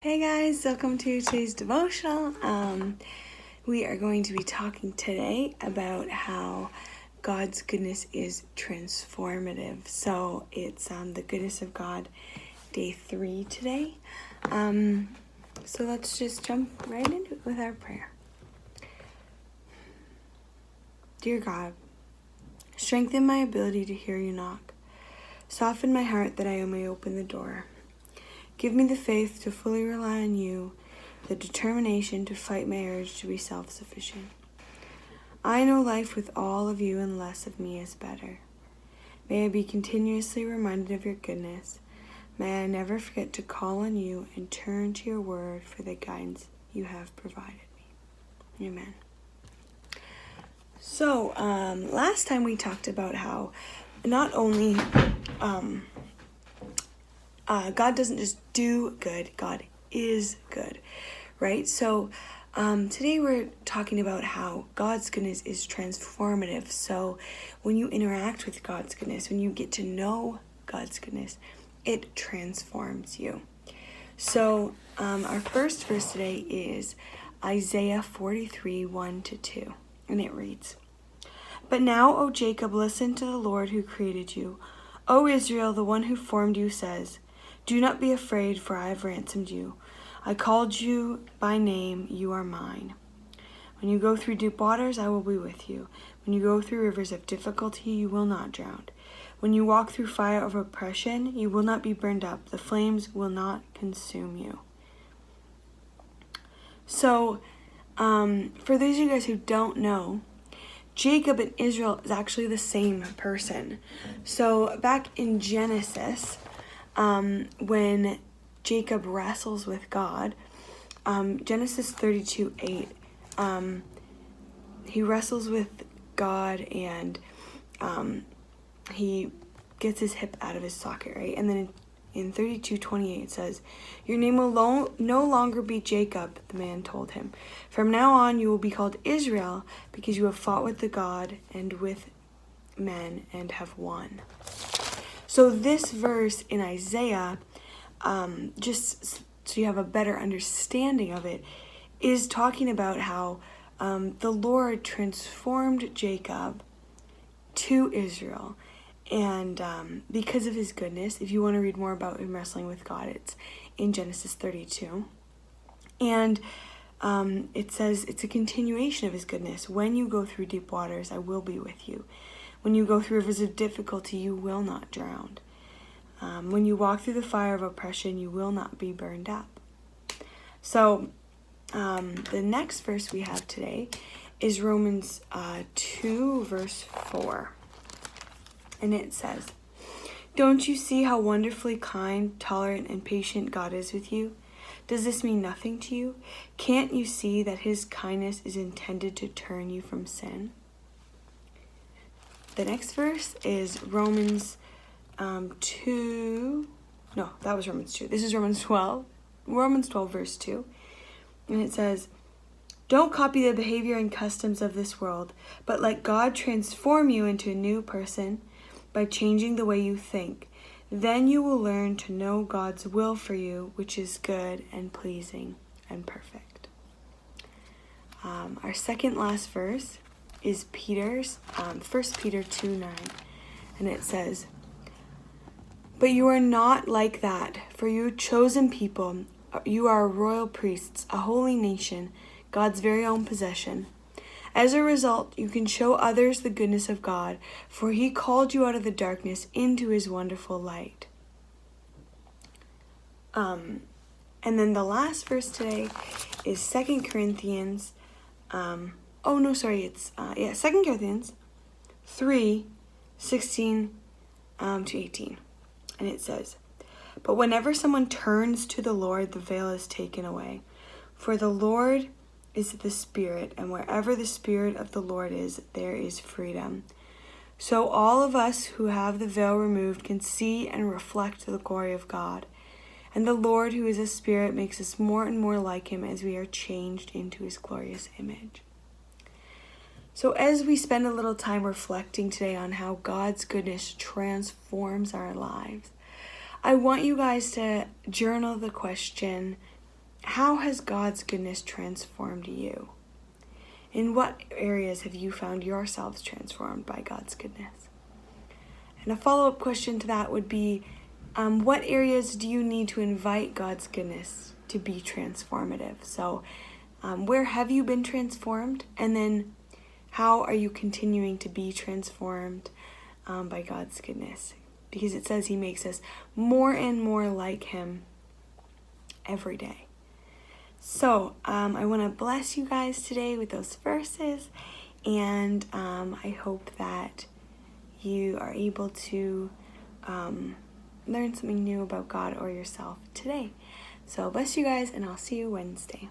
Hey guys, welcome to today's devotional. We are going to be talking today about how God's goodness is transformative. So it's the goodness of God, day 3 today. So let's just jump right into it with our prayer. Dear God, strengthen my ability to hear you knock. Soften my heart that I may open the door. Give me the faith to fully rely on you, the determination to fight my urge to be self-sufficient. I know life with all of you and less of me is better. May I be continuously reminded of your goodness. May I never forget to call on you and turn to your word for the guidance you have provided me. Amen. So, last time we talked about how not only God doesn't just do good, God is good, right? So today we're talking about how God's goodness is transformative. So when you interact with God's goodness, when you get to know God's goodness, it transforms you. So our first verse today is Isaiah 43, 1-2, and it reads, "But now, O Jacob, listen to the Lord who created you. O Israel, the one who formed you says, do not be afraid, for I have ransomed you. I called you by name, you are mine. When you go through deep waters, I will be with you. When you go through rivers of difficulty, you will not drown. When you walk through fire of oppression, you will not be burned up. The flames will not consume you." So, for those of you guys who don't know, Jacob and Israel is actually the same person. So back in Genesis, when Jacob wrestles with God, Genesis 32:8, he wrestles with God and he gets his hip out of his socket, right? And then in 32:28 it says, "Your name will no longer be Jacob," the man told him. "From now on you will be called Israel, because you have fought with the God and with men and have won." So this verse in Isaiah, just so you have a better understanding of it, is talking about how the Lord transformed Jacob to Israel. And because of his goodness, if you want to read more about him wrestling with God, it's in Genesis 32. And it says it's a continuation of his goodness. When you go through deep waters, I will be with you. When you go through rivers of difficulty, you will not drown. When you walk through the fire of oppression, you will not be burned up. So the next verse we have today is Romans 2, verse 4. And it says, "Don't you see how wonderfully kind, tolerant, and patient God is with you? Does this mean nothing to you? Can't you see that his kindness is intended to turn you from sin?" The next verse is Romans 2. No, that was Romans 2. This is Romans 12. Romans 12, verse 2. And it says, "Don't copy the behavior and customs of this world, but let God transform you into a new person by changing the way you think. Then you will learn to know God's will for you, which is good and pleasing and perfect." Our second last verse is Peter's 1 Peter 2:9, and it says, "But you are not like that, for you are chosen people, you are royal priests, a holy nation, God's very own possession. As a result, you can show others the goodness of God, for he called you out of the darkness into his wonderful light." And then the last verse today is 2 Corinthians 2 Corinthians 3:16-18. And it says, "But whenever someone turns to the Lord, the veil is taken away. For the Lord is the Spirit, and wherever the Spirit of the Lord is, there is freedom. So all of us who have the veil removed can see and reflect the glory of God. And the Lord, who is a Spirit, makes us more and more like him as we are changed into his glorious image." So as we spend a little time reflecting today on how God's goodness transforms our lives, I want you guys to journal the question, how has God's goodness transformed you? In what areas have you found yourselves transformed by God's goodness? And a follow-up question to that would be, what areas do you need to invite God's goodness to be transformative? So where have you been transformed? And then how are you continuing to be transformed by God's goodness? Because it says he makes us more and more like him every day. So I want to bless you guys today with those verses, and I hope that you are able to learn something new about God or yourself today. So bless you guys, and I'll see you Wednesday.